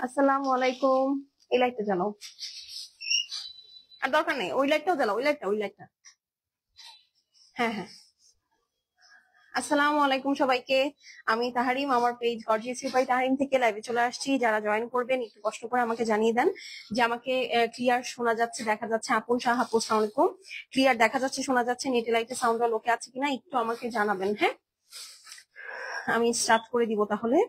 আসসালামু আলাইকুম। এই লাইটটা জ্বালাও। আর দরকার নেই, ওই লাইটটাও জ্বালাও, ওই লাইটটা। হ্যাঁ হ্যাঁ। আসসালামু আলাইকুম সবাইকে। আমি তাহারিম, আমার পেজ গর্জিয়াস বাই তাহারিম থেকে লাইভে চলে আসছি। যারা জয়েন করবেন একটু কষ্ট করে আমাকে জানিয়ে দেন যে আমাকে ক্লিয়ার শোনা যাচ্ছে, দেখা যাচ্ছে। আপন শাহ আপু, আসসালামু আলাইকুম। ক্লিয়ার দেখা যাচ্ছে, শোনা যাচ্ছে, নেটে লাইটে সাউন্ড ওকে আছে কিনা একটু আমাকে জানাবেন। হ্যাঁ, আমি স্টার্ট করে দিব তাহলে।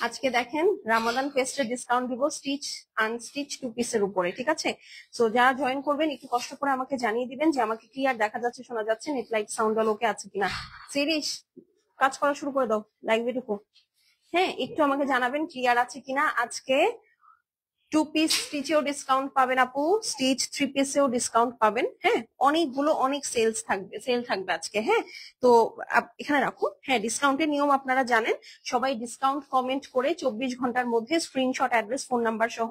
আজকে দেখেন রামাদান ফেস্টের ডিসকাউন্ট দিব স্টিচ আনস্টিচ টু পিসের উপরে, ঠিক আছে? সো যারা জয়েন করবেন একটু কষ্ট করে আমাকে জানিয়ে দিবেন যে আমাকে ক্লিয়ার দেখা যাচ্ছে, শোনা যাচ্ছে, নেট লাইট সাউন্ড ওকে আছে কিনা। সিরিজ কাজ করা শুরু করে দাও, লাইভে ঢুকো। হ্যাঁ, একটু আমাকে জানাবেন ক্লিয়ার আছে কিনা। আজকে 2 পিস স্টিচেও ডিসকাউন্ট পাবেন আপু, স্টিচ 3 পিসেও ডিসকাউন্ট পাবেন। হ্যাঁ, অনেকগুলো অনেক সেল থাকবে আজকে। হ্যাঁ, তো এখানে রাখুন। হ্যাঁ, ডিসকাউন্টের নিয়ম আপনারা জানেন। সবাই ডিসকাউন্ট কমেন্ট করে 24 ঘন্টার মধ্যে স্ক্রিনশট, অ্যাড্রেস, ফোন নাম্বার সহ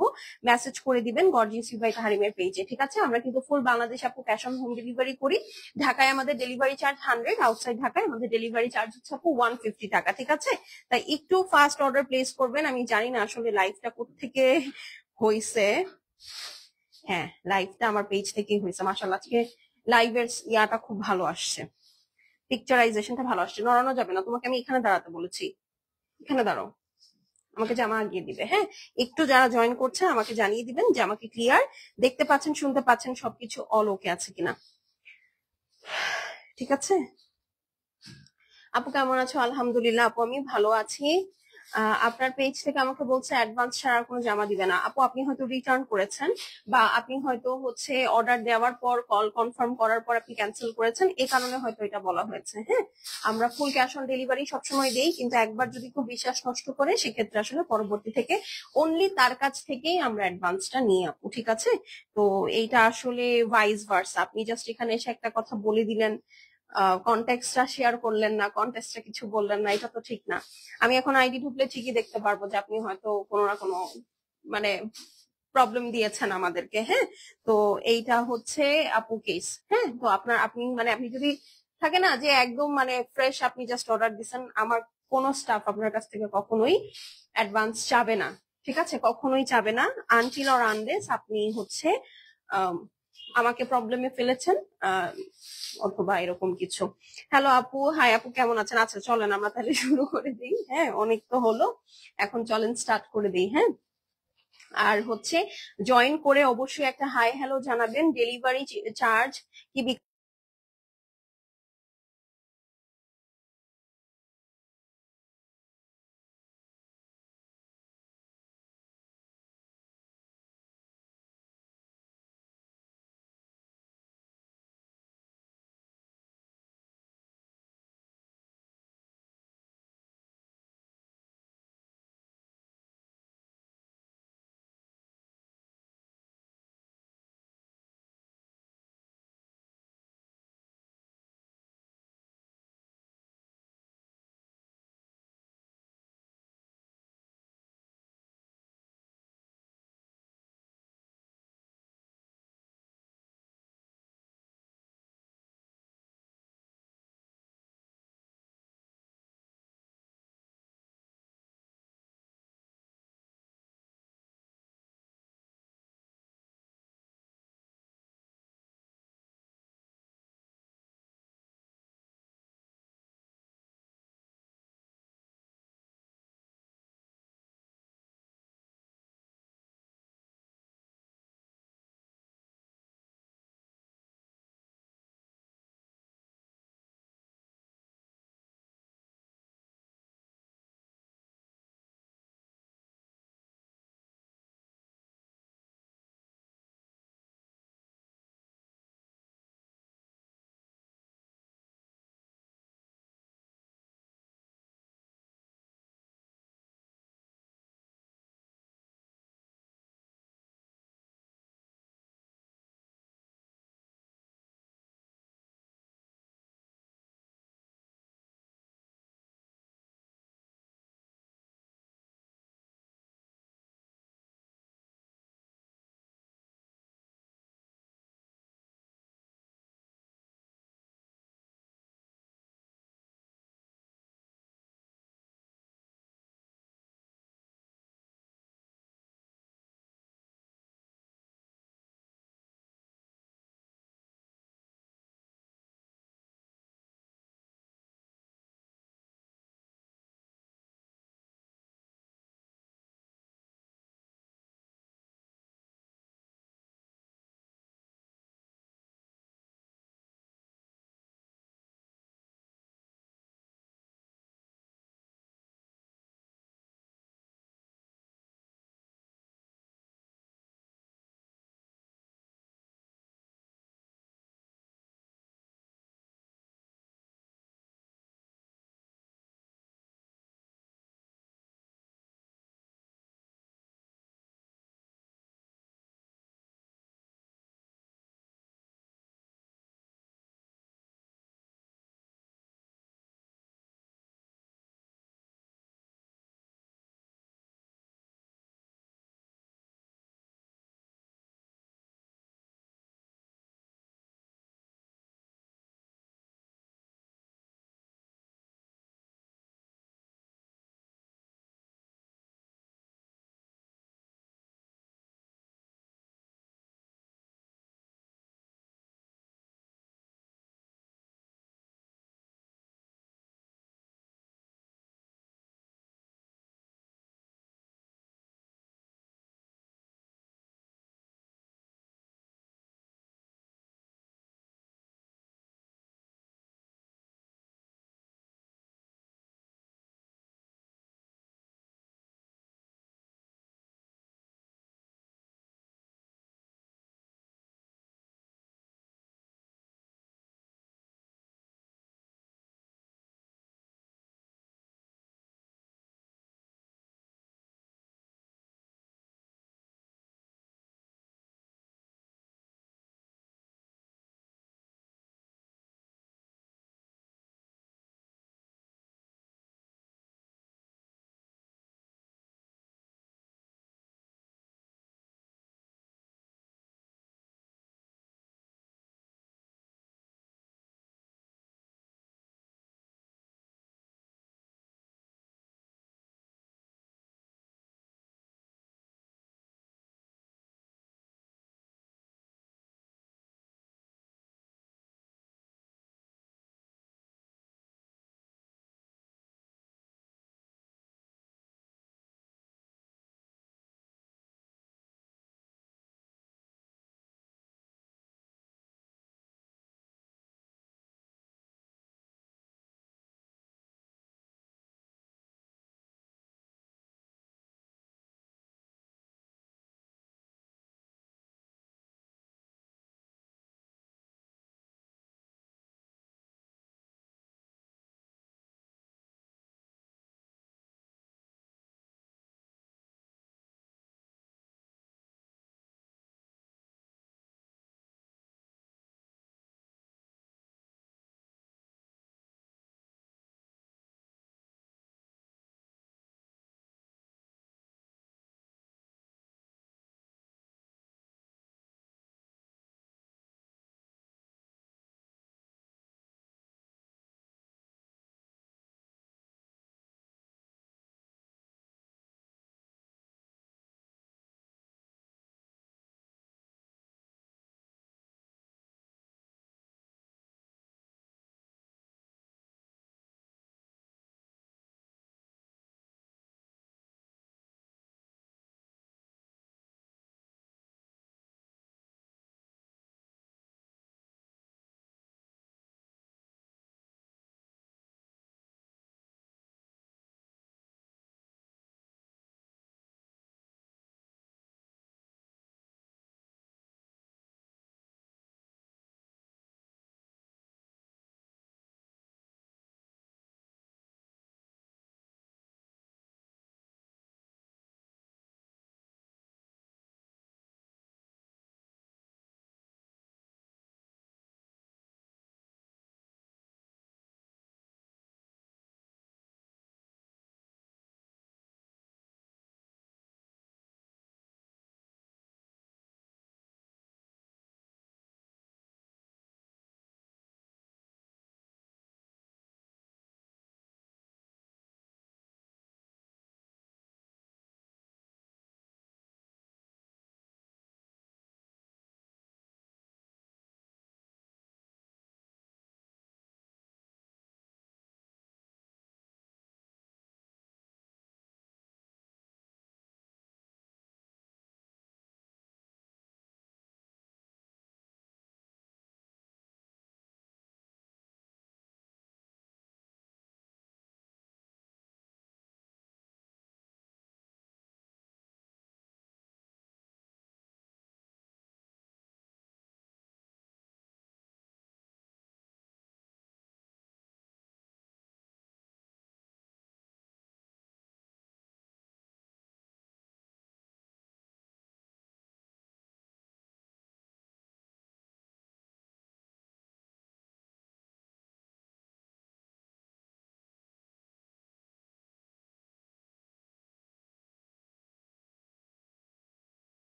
মেসেজ করে দিবেন গর্জিয়াস বাই তাহারিমের পেজে, ঠিক আছে? আমরা কিন্তু ফুল বাংলাদেশ আপু ক্যাশ অন হোম ডেলিভারি করি। ঢাকায় আমাদের ডেলিভারি চার্জ 100, আউটসাইড ঢাকায় আমাদের ডেলিভারি চার্জ হচ্ছে আপু 150 টাকা, ঠিক আছে? তাই একটু ফাস্ট অর্ডার প্লেস করবেন। আমি জানি না আসলে লাইভটা কোত্থেকে হইছে। হ্যাঁ, লাইভটা আমার পেজ থেকেই হয়েছে। মাশাআল্লাহ, আজকে লাইভের ইয়াটা খুব ভালো আসছে, পিকচারাইজেশনটা ভালো আসছে। নড়ানো যাবে না, তোমাকে আমি এখানে দাঁড়াতে বলেছি। এখানে দাঁড়াও, আমাকে জামা আগিয়ে দিবে। হ্যাঁ, একটু যারা জয়েন করছে আমাকে জানিয়ে দিবেন যে আমাকে ক্লিয়ার দেখতে পাচ্ছেন, শুনতে পাচ্ছেন, সবকিছু অল ওকে আছে কিনা, ঠিক আছে? আপু কেমন আছো? আলহামদুলিল্লাহ আপু, আমি ভালো আছি। আপনার পেজ থেকে আমাকে বলছে অ্যাডভান্স ছাড়া কোনো জামা দিবে না। আপু, আপনি হয়তো রিটার্ন করেছেন, বা আপনি হয়তো হচ্ছে অর্ডার দেওয়ার পর কল কনফার্ম করার পর আপনি ক্যান্সেল করেছেন, এই কারণে হয়তো এটা বলা হয়েছে। হ্যাঁ, আমরা ফুল ক্যাশ অন ডেলিভারি সবসময় দেই, কিন্তু একবার যদি খুব বিশ্বাস নষ্ট করে সেক্ষেত্রে আসলে পরবর্তী থেকে অনলি তার কাছ থেকেই আমরা অ্যাডভান্সটা নিই আপু, ঠিক আছে? তো এইটা আসলে ভাইস ভার্সা। আপনি জাস্ট এখানে এসে একটা কথা বলে দিলেন, কন্টেক্সটটা শেয়ার করলেন না, কন্টেক্সটটা কিছু বললেন না, এটা তো ঠিক না। আমি এখন আইডি ঢুকলে ঠিকই দেখতে পারবো যে আপনি হয়তো কোনো না কোনো মানে প্রবলেম দিয়েছেন আমাদেরকে। হ্যাঁ, তো এইটা হচ্ছে আপু কেস। হ্যাঁ, তো আপনি যদি থাকে না যে একদম ফ্রেশ, আপনি জাস্ট অর্ডার দিচ্ছেন, আমার কোন স্টাফ আপনার কাছ থেকে কখনোই অ্যাডভান্স চাবে না, ঠিক আছে? কখনোই চাবে না, আনটিল অর আনলেস আপনি হচ্ছে আম, আমাকে প্রবলেমে ফেলেছেন, অথবা এরকম কিছু। হ্যালো আপু, হাই আপু, কেমন আছেন? আচ্ছা, চলেন আমরা তাহলে শুরু করে দিই। হ্যাঁ, অনেক তো হলো, এখন চলেন স্টার্ট করে দিই। হ্যাঁ, আর হচ্ছে জয়েন করে অবশ্যই একটা হাই হ্যালো জানাবেন। ডেলিভারি চার্জ কি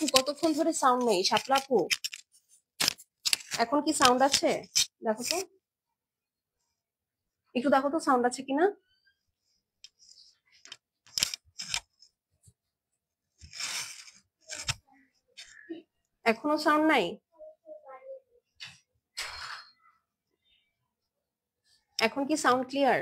আপু কতক্ষণ ধরে সাউন্ড নেই? শাপলা আপু এখন কি সাউন্ড আছে? দেখো তো, একটু দেখো তো সাউন্ড আছে কিনা। এখনো সাউন্ড নাই? এখন কি সাউন্ড ক্লিয়ার?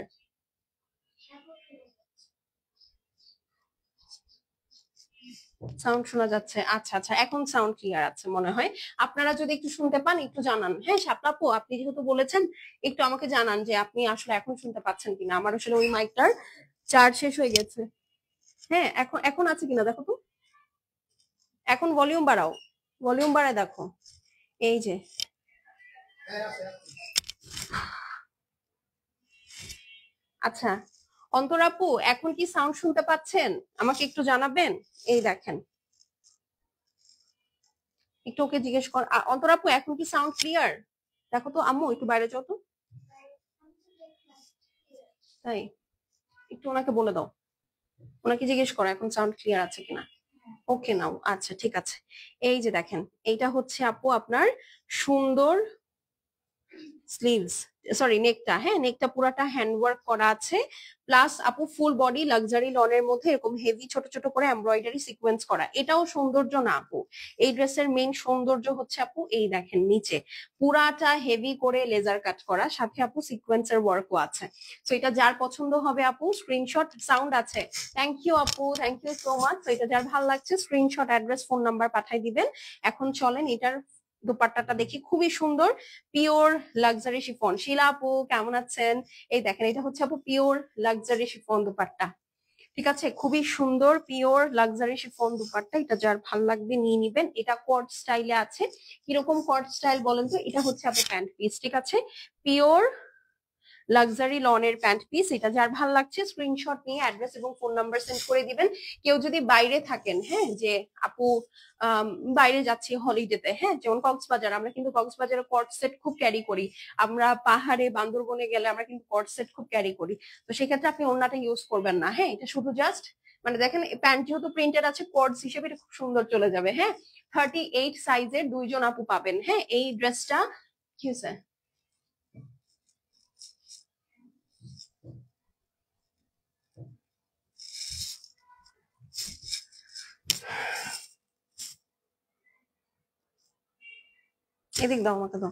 সাউন্ড শোনা যাচ্ছে? আচ্ছা আচ্ছা, এখন সাউন্ড ক্লিয়ার আছে মনে হয়। আপনারা যদি একটু শুনতে পান একটু জানান। হ্যাঁ শাপলা আপু, আপনি যেহেতু বলেছেন একটু আমাকে জানান যে আপনি আসলে এখন শুনতে পাচ্ছেন কিনা। আমার আসলে ওই মাইকটার চার্জ শেষ হয়ে গেছে। হ্যাঁ এখন এখন আছে কিনা দেখো তো। এখন ভলিউম বাড়াও, ভলিউম বাড়ায় দেখো। এই যে আচ্ছা, অন্তরা আপু এখন কি সাউন্ড শুনতে পাচ্ছেন? আমাকে একটু জানাবেন। এই দেখেন, একটু ওকে জিজ্ঞেস কর। অন্তরা আপু এখন কি সাউন্ড ক্লিয়ার? দেখো তো আম্মু, একটু বাইরে যাও তো। তাই একটু ওনাকে বলে দাও, ওনাকে জিজ্ঞেস করো এখন সাউন্ড ক্লিয়ার আছে কিনা। ওকে নাও, আচ্ছা ঠিক আছে। এই যে দেখেন, এইটা হচ্ছে আপু আপনার সুন্দর স্লিভস, সরি নেকটা। হ্যাঁ নেকটা পুরাটা হ্যান্ডওয়ার্ক করা আছে, প্লাস আপু ফুল বডি লাক্সারি লনের মধ্যে এরকম হেভি ছোট ছোট করে এমব্রয়ডারি সিকোয়েন্স করা। এটাও সৌন্দর্য না আপু, এই ড্রেসের মেইন সৌন্দর্য হচ্ছে আপু এই দেখেন নিচে পুরাটা হেভি করে লেজার কাট করা, সাথে আপু সিকোয়েন্সের ওয়ার্কও আছে। তো এটা যার পছন্দ হবে আপু স্ক্রিনশট, সাউন্ড আছে। থ্যাংক ইউ আপু, থ্যাংক ইউ সো মাচ। তো এটা যার ভালো লাগছে স্ক্রিনশট, অ্যাড্রেস, ফোন নাম্বার পাঠিয়ে দিবেন। এখন চলেন এটার দুপাট্টাটা দেখি, খুবই সুন্দর পিওর লাক্সারি শিফন। শিলা আপু কেমন আছেন? এই দেখেন, এটা হচ্ছে আপু পিওর লাক্সারি শিফন দুপাট্টা। ঠিক আছে, খুবই সুন্দর পিওর লাক্সারি শিফন দুপাট্টা। এটা যার ভালো লাগবে নিয়ে নিবেন। এটা কট স্টাইলে আছে। কিরকম কট স্টাইল বলেন তো? এটা হচ্ছে আপু প্যান্ট পিস, ঠিক আছে, পিওর লাক্সারি লনের প্যান্ট পিস। এটা যার ভাল লাগছে স্ক্রিনশট নিয়ে অ্যাড্রেস এবং ফোন নাম্বার সেন্ড করে দিবেন। কেউ যদি বাইরে থাকেন, হ্যাঁ যে আপু বাইরে যাচ্ছি হলিডেতে, হ্যাঁ যেমন কক্সবাজার, আমরা কিন্তু কক্সবাজারে কট সেট খুব ক্যারি করি। আমরা পাহাড়ে বান্দরবনে গেলে আমরা কিন্তু কট সেট খুব ক্যারি করি। তো সেক্ষেত্রে আপনি ওড়নাটা ইউজ করবেন না। হ্যাঁ এটা শুধু জাস্ট মানে দেখেন প্যান্ট যেহেতু প্রিন্টেড আছে কর্ডস হিসেবে এটা খুব সুন্দর চলে যাবে। হ্যাঁ 38 সাইজের দুইজন আপু পাবেন। হ্যাঁ এই ড্রেসটা কি হয়েছে? এদিক দাও আমাকে দাও।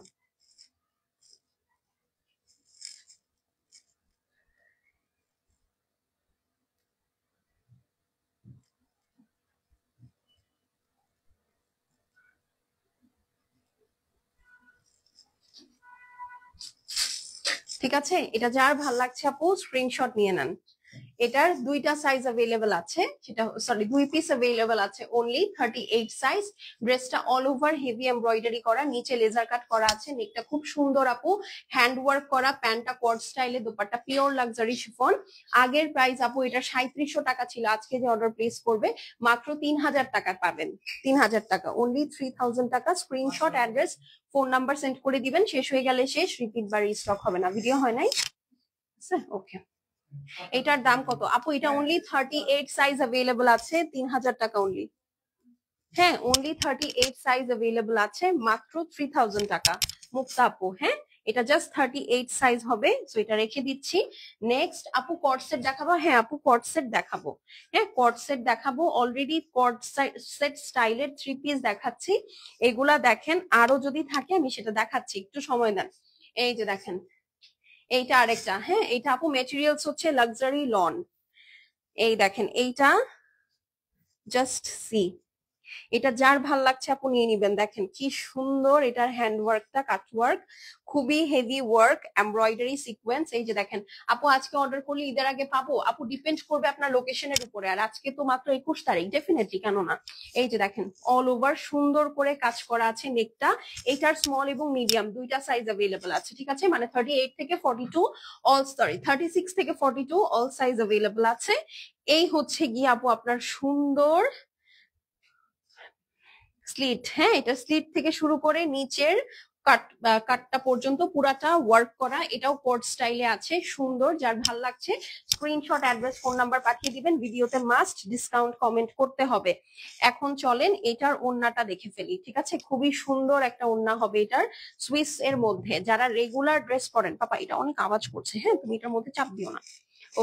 ঠিক আছে, এটা যার ভাল লাগছে আপু স্ক্রিনশট নিয়ে নেন। এটার দুইটা সাইজ অ্যাভেলেবল আছে, সেটা সরি দুই পিস অ্যাভেলেবল আছে, অনলি 38 সাইজ। ড্রেসটা অল ওভার হেভি এমব্রয়ডারি করা, নিচে লেজার কাট করা আছে, নেকটা খুব সুন্দর আপু হ্যান্ড ওয়ার্ক করা, প্যান্টটা কট স্টাইলে, দোপাট্টা পিওর লাক্সারি শিফন। আগের প্রাইস আপু এটা 3700 টাকা ছিল, আজকে যে অর্ডার প্লেস করবে মাত্র 3000 টাকা পাবেন। 3000 টাকা, অনলি 3000 টাকা। Screenshot, address, phone number send করে দিবেন। শেষ হয়ে গেলে শেষ, রিপিট বা রিস্টক হবে না। ভিডিও হয় নাই? ওকে, এটার দাম কত আপু? এটা অনলি 38 সাইজ অ্যাভেলেবল আছে, 3000 টাকা অনলি। হ্যাঁ অনলি 38 সাইজ অ্যাভেলেবল আছে, মাত্র 3000 টাকা। মুক্তা আপু, হ্যাঁ এটা জাস্ট 38 সাইজ হবে, তো এটা রেখে দিচ্ছি। নেক্সট আপু কট সেট দেখাবো। হ্যাঁ আপু কট সেট দেখাবো, হ্যাঁ কট সেট দেখাবো। অলরেডি কট সেট স্টাইলের 3 পিস দেখাচ্ছি, এগুলা দেখেন। আরো যদি থাকে আমি সেটা দেখাচ্ছি, একটু সময় দেন। এই যে দেখেন, এইটা আরেকটা। হ্যাঁ এইটা আপু মেটেরিয়ালস হচ্ছে লাক্সারি লন। এই দেখেন এইটা জাস্ট সি, এটা যার ভাল লাগছে আপু নিয়ে নিবেন। দেখেন কি সুন্দর এটার হ্যান্ড ওয়ার্কটা, কাট ওয়ার্ক, খুবই হেভি ওয়ার্ক, এমব্রয়ডারি সিকোয়েন্স। এই যে দেখেন আপু আজকে অর্ডার করলে ঈদের আগে পাবো আপু? ডিপেন্ড করবে আপনার লোকেশনের উপরে, আর আজকে তো মাত্র 21 তারিখ, ডেফিনেটলি কেন না। এই যে দেখেন অল ওভার সুন্দর করে কাজ করা আছে নেকটা। এটার স্মল এবং মিডিয়াম দুইটা সাইজ অ্যাভেলেবল আছে, ঠিক আছে, মানে 38 থেকে 42 অল, সরি 36 থেকে 42 অল সাইজ অ্যাভেলেবল আছে। এই হচ্ছে গিয়ে আপু আপনার সুন্দর স্লিট। হ্যাঁ এটা স্লিট থেকে শুরু করে নিচের কাটটা পর্যন্ত পুরাটা ওয়ার্ক করা, এটাও কোট স্টাইলে আছে, সুন্দর। যার ভাল লাগছে স্ক্রিনশট, অ্যাড্রেস, ফোন নাম্বার পাঠিয়ে দিবেন। ভিডিওতে মাস্ট ডিসকাউন্ট কমেন্ট করতে হবে। এখন চলেন এটার ওড়নাটা দেখে ফেলি, ঠিক আছে? খুবই সুন্দর একটা ওড়না হবে এটার, সুইস এর মধ্যে। যারা রেগুলার ড্রেস পরেন, পাপা এটা অনেক আওয়াজ করছে, হ্যাঁ তুমি এটার মধ্যে চাপ দিও না।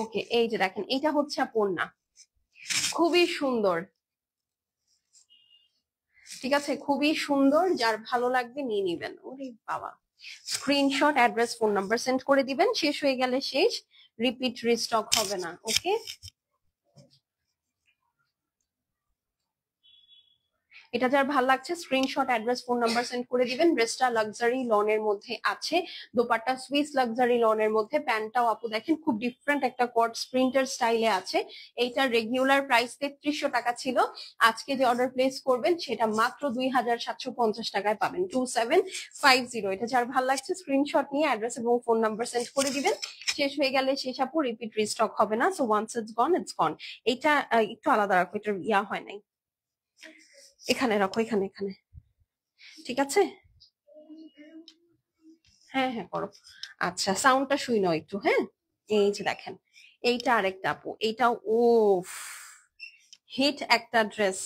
ওকে, এই যে দেখেন, এটা হচ্ছে ওড়না, খুবই সুন্দর, ঠিক আছে? খুবই সুন্দর, যার ভালো লাগবে নিয়ে নিবেন। ওরে বাবা, screenshot, address, phone number send করে দিবেন। শেষ হয়ে গেলে শেষ, রিপিট রিস্টক হবে না। ওকে, এটা যার ভালো লাগছে screenshot, address, phone number send করে দিবেন। ড্রেসটা লাক্সারি লনের মধ্যে আছে, দোপাট্টা সুইস লাক্সারি লনের মধ্যে, প্যান্টটাও আপু দেখেন খুব ডিফারেন্ট একটা কটস প্রিন্টার স্টাইলে আছে। এইটার রেগুলার প্রাইস 3300 টাকা ছিল, আজকে যে অর্ডার প্লেস করবেন সেটা মাত্র 2750 টাকায় পাবেন, 2750। এটা যার ভালো লাগছে স্ক্রিনশট নিয়ে অ্যাড্রেস এবং ফোন নাম্বার সেন্ড করে দিবেন। শেষ হয়ে গেলে শেষ আপু, রিপিট রিস্টক হবে না। So once it's gone it's gone. এটা একটু আলাদা রাখো, এটার ইয়া হয় নাই, এখানে রাখো, এখানে এখানে, ঠিক আছে? হ্যাঁ হ্যাঁ করো। আচ্ছা, সাউন্ডটা শুই নাও একটু, হ্যাঁ। এই যে দেখেন, এইটা আরেকটা আপু, এইটা ও হিট একটা ড্রেস।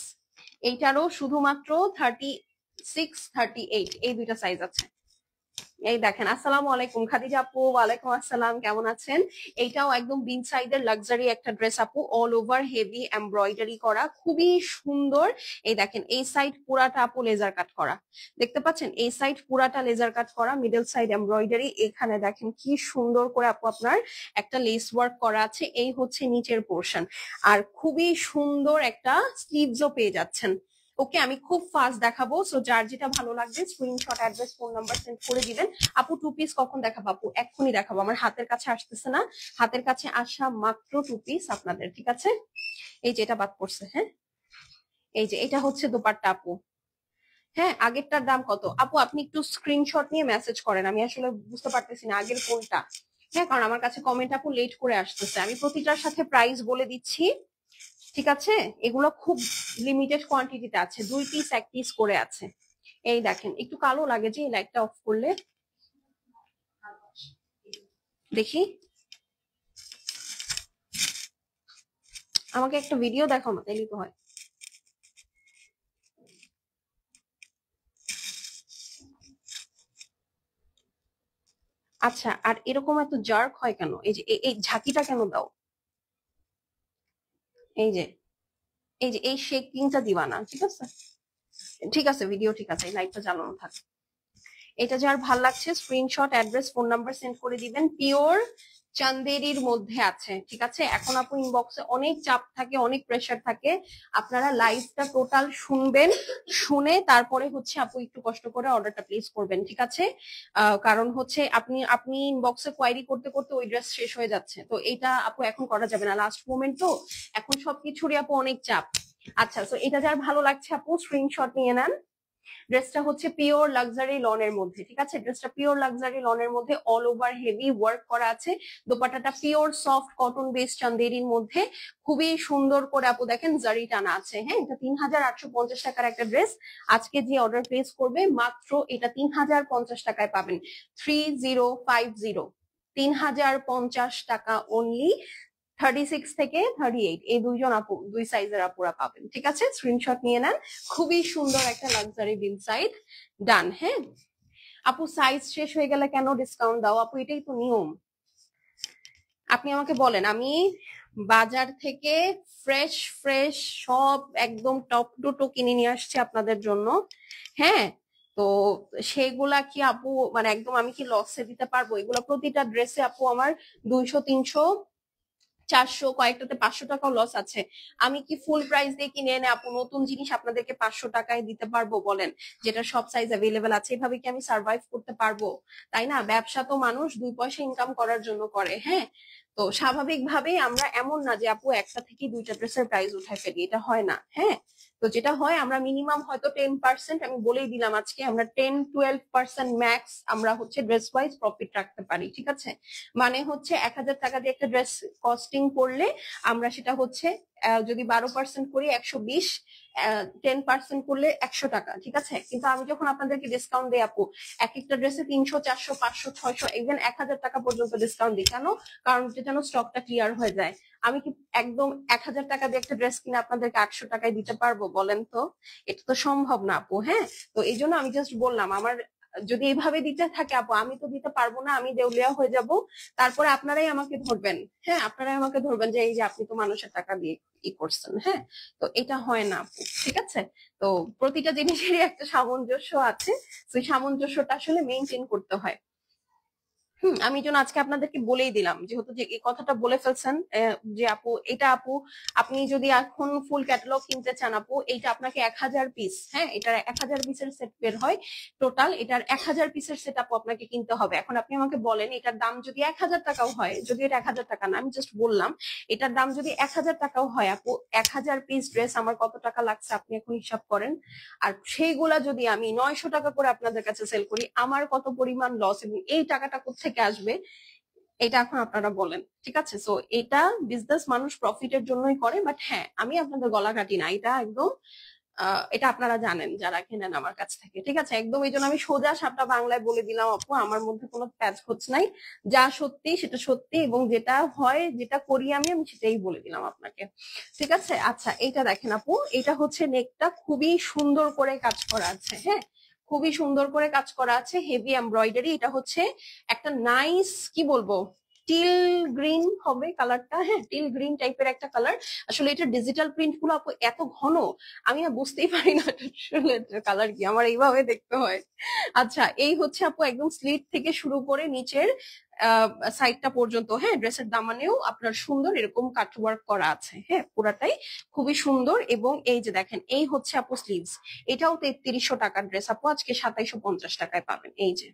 এইটারও শুধুমাত্র 36, 38 এই দুইটা সাইজ আছে। এই দেখেন, আসসালামু আলাইকুম খাদিজা আপু। ওয়ালাইকুম আসসালাম, কেমন আছেন? এইটাও একদম বিন সাইডের লাক্সারি একটা ড্রেস আপু, অল ওভার হেভি এমব্রয়ডারি করা, খুবই সুন্দর। এই দেখেন, এই সাইড পুরাটা আপু লেজার কাট করা, দেখতে পাচ্ছেন? এই সাইড পুরাটা লেজার কাট করা, মিডল সাইড এমব্রয়ডারি। এখানে দেখেন কি সুন্দর করে আপু আপনার একটা লেস ওয়ার্ক করা আছে। এই হচ্ছে নিচের পোর্শন, আর খুবই সুন্দর একটা স্লিভসও পেয়ে যাচ্ছেন। ওকে, আমি খুব ফাস্ট দেখাবো, সো যার যেটা ভালো লাগবে screenshot, address, phone number send করে দিবেন। আপু টু পিস কখন দেখাবো? আপু এক্ষুনি দেখাবো, আমার হাতের কাছে আসতেছে না, হাতের কাছে আসা মাত্র টু পিস আপনাদের, ঠিক আছে? এই যে এটা বাদ পড়ছে, হ্যাঁ। এই যে এটা হচ্ছে দোপাট্টা আপু, হ্যাঁ। আগেরটার দাম কত আপু? আপনি একটু স্ক্রিনশট নিয়ে মেসেজ করেন, আমি আসলে বুঝতে পারতেছি না আগের কোনটা, হ্যাঁ, কারণ আমার কাছে কমেন্ট আপু লেট করে আসতেছে। আমি প্রতিটার সাথে প্রাইস বলে দিচ্ছি, ঠিক আছে? এগুলো খুব লিমিটেড কোয়ান্টিটিতে আছে, 2 পিস 1 পিস করে আছে। এই দেখেন, একটু কালো লাগে যে, এই লাইটটা অফ করলে দেখি। আমাকে একটা ভিডিও দেখাও না, তাইলে তো হয়। আচ্ছা, আর এরকম এত জার্ক হয় কেন? এই যে এই ঝাঁকিটা কেন দাও? এই যে এই শেকিংটা দিবা না, ঠিক আছে? ঠিক আছে, ভিডিও ঠিক আছে, এই লাইটটা জ্বালানো থাক। এটা যার ভাল লাগছে screenshot, address, phone number send করে দিবেন। পিওর চান্দেরির মধ্যে আছে, ঠিক আছে? এখন আপু ইনবক্সে অনেক চাপ থাকে, অনেক প্রেসার থাকে, আপনারা লাইভটা টোটাল শুনবেন, শুনে তারপরে হচ্ছে আপু একটু কষ্ট করে অর্ডারটা প্লেস করবেন, ঠিক আছে? কারণ হচ্ছে আপনি ইনবক্সে কোয়ারি করতে করতে ওই ড্রেস শেষ হয়ে যাচ্ছে, তো এটা আপু এখন করা যাবে না, লাস্ট মোমেন্ট তো, এখন সবকিছুরই আপু অনেক চাপ। আচ্ছা, তো এটা যার ভালো লাগছে আপু স্ক্রিনশট নিয়ে নেন। ড্রেসটা হচ্ছে পিওর লাক্সারি লনের মধ্যে, ঠিক আছে? ড্রেসটা পিওর লাক্সারি লনের মধ্যে, অল ওভার হেভি ওয়ার্ক করা আছে। দোপাট্টাটা পিওর সফট কটন বেস চান্দেরির মধ্যে, খুবই সুন্দর করে আপু দেখেন জারি টানা আছে, হ্যাঁ। এটা 3850 টাকার একটা ড্রেস, আজকে যে অর্ডার প্লেস করবে মাত্র এটা 3050 টাকায় পাবেন। 3050, 3050 টাকা অনলি। 36 থেকে 38 এই দুইজন আপু, দুই সাইজের আপুরা পাবেন, ঠিক আছে? স্ক্রিনশট নিয়ে নেন। খুবই সুন্দর একটা লাক্সারি বিন সাইড, ডান, হ্যাঁ। আপু সাইজ শেষ হয়ে গেলে কেন ডিসকাউন্ট দাও? আপু এটাই তো নিয়ম। আপনি আমাকে বলেন, আমি বাজার থেকে ফ্রেশ ফ্রেশ সব একদম টপ টু টো কিনে নিয়ে আসছি আপনাদের জন্য, হ্যাঁ। তো সেগুলা কি আপু মানে একদম আমি কি লসে দিতে পারবো? এগুলো প্রতিটা ড্রেসে আপু আমার 200, 300, 400, কয়েকটাতে 500 টাকাও লস আছে। আমি কি ফুল প্রাইস দিয়ে কিনে এনে আপু নতুন জিনিস আপনাদেরকে 500 টাকায় দিতে পারবো বলেন? যেটা সব সাইজ অ্যাভেলেবেল আছে, এভাবে কি আমি সার্ভাইভ করতে পারবো? তাই না? ব্যবসা তো মানুষ 2 পয়সা ইনকাম করার জন্য করে, হ্যাঁ। তো স্বাভাবিকভাবেই আমরা এমন না যে আপু একটা থেকে দুইটা ড্রেসের প্রাইস উঠাই ফেলি, এটা হয় না, হ্যাঁ। তো যেটা হয়, আমরা মিনিমাম হয়তো 10%, আমি বলেই দিলাম আজকে আমরা 10-12% ম্যাক্স আমরা হচ্ছে ড্রেস ওয়াইজ প্রফিট রাখতে পারি, ঠিক আছে? মানে হচ্ছে 1000 টাকা দিয়ে একটা ড্রেস কস্টিং করলে আমরা সেটা হচ্ছে যদি 12% করি 120, 10% করলে 100 টাকা, ঠিক আছে? কিন্তু আমি যখন আপনাদেরকে ডিসকাউন্ট দিই আপু, এক একটা ড্রেসে 300, 400, 500, 600, ইভেন 1000 টাকা পর্যন্ত ডিসকাউন্ট দিই। কেন? কারণ যেন স্টকটা ক্লিয়ার হয়ে যায়। আমি কি একদম 1000 টাকা দিয়ে একটা ড্রেস কিনে আপনাদেরকে 800 টাকায় দিতে পারবো বলেন তো? এটা তো সম্ভব না আপু। হ্যাঁ, তো এই জন্য আমি জাস্ট বললাম, আমার যদি এইভাবে দিতে থাকে আপু, আমি তো দিতে পারবো না, আমি দেউলিয়া হয়ে যাব। তারপরে আপনারাই আমাকে ধরবেন। হ্যাঁ, আপনারাই আমাকে ধরবেন যে এই যে আপনি তো মানুষের টাকা দিয়ে ই করছেন। হ্যাঁ, তো এটা হয় না আপু, ঠিক আছে? তো প্রতিটা জিনিসেরই একটা সামঞ্জস্য আছে, সেই সামঞ্জস্যটা আসলে মেনটেন করতে হয়। আমি যেন আজকে আপনাদেরকে বলেই দিলাম, যেহেতু যে এই কথাটা বলে ফেলছেন, যে আপু এটা আপু আপনি যদি এখন ফুল ক্যাটালগ কিনতে চান আপু, এইটা আপনাকে 1000 পিস, হ্যাঁ এটার 1000 পিসের সেট বের হয় টোটাল, এটার 1000 পিসের সেট আপু আপনাকে কিনতে হবে। এখন আপনি আমাকে বলেন এটার দাম যদি 1000 টাকাও হয়, যদি এটা 1000 টাকা না, আমি জাস্ট বললাম এটার দাম যদি 1000 টাকাও হয় আপু, 1000 পিস ড্রেস আমার কত টাকা লাগছে আপনি এখন হিসাব করেন। আর সেইগুলা যদি আমি 900 টাকা করে আপনাদের কাছে সেল করি, আমার কত পরিমাণ লস, এবং এই টাকাটা কোত্থেকে আসবে এটা এখন আপনারা বলেন, ঠিক আছে? সো এটা বিজনেস মানুষ প্রফিটের জন্যই করে, বাট হ্যাঁ আমি আপনাদের গলা কাটি না, এটা একদম এটা আপনারা জানেন যারা কেনেন আমার কাছ থেকে, ঠিক আছে? একদম এই জন্য আমি সোজা সাপটা বাংলায় বলে দিলাম আপু, আমার মধ্যে কোনো প্যাচ খোঁজ নাই, যা সত্যি সেটা সত্যি, এবং যেটা হয় যেটা করি আমি আমি সেটাই বলে দিলাম আপনাকে, ঠিক আছে? আচ্ছা, এইটা দেখেন আপু, এটা হচ্ছে নেকটা খুবই সুন্দর করে কাজ করা আছে। হ্যাঁ, খুবই সুন্দর করে কাজ করা আছে, হেভি এমব্রয়ডারি। এটা হচ্ছে একটা নাইস, কি বলবো, টিল গ্রিন হবে কালারটা। হ্যাঁ, টিল গ্রিন টাইপের একটা কালার। আসলে এটা ডিজিটাল প্রিন্ট গুলো আপু এত ঘন, আমি না বুঝতেই পারি না কালার কি, আমার এইভাবে দেখতে হয়। আচ্ছা, এই হচ্ছে আপু একদম স্লিট থেকে শুরু করে নিচের সাইডটা পর্যন্ত, হ্যাঁ ড্রেসের দামানেও আপনার সুন্দর এরকম কাটওয়ার্ক করা আছে। হ্যাঁ, পুরাটাই খুবই সুন্দর। এবং এই যে দেখেন, এই হচ্ছে আপু স্লিভস, এটাও 3300 টাকার ড্রেস আপু আজকে 2750 টাকায় পাবেন। এই যে,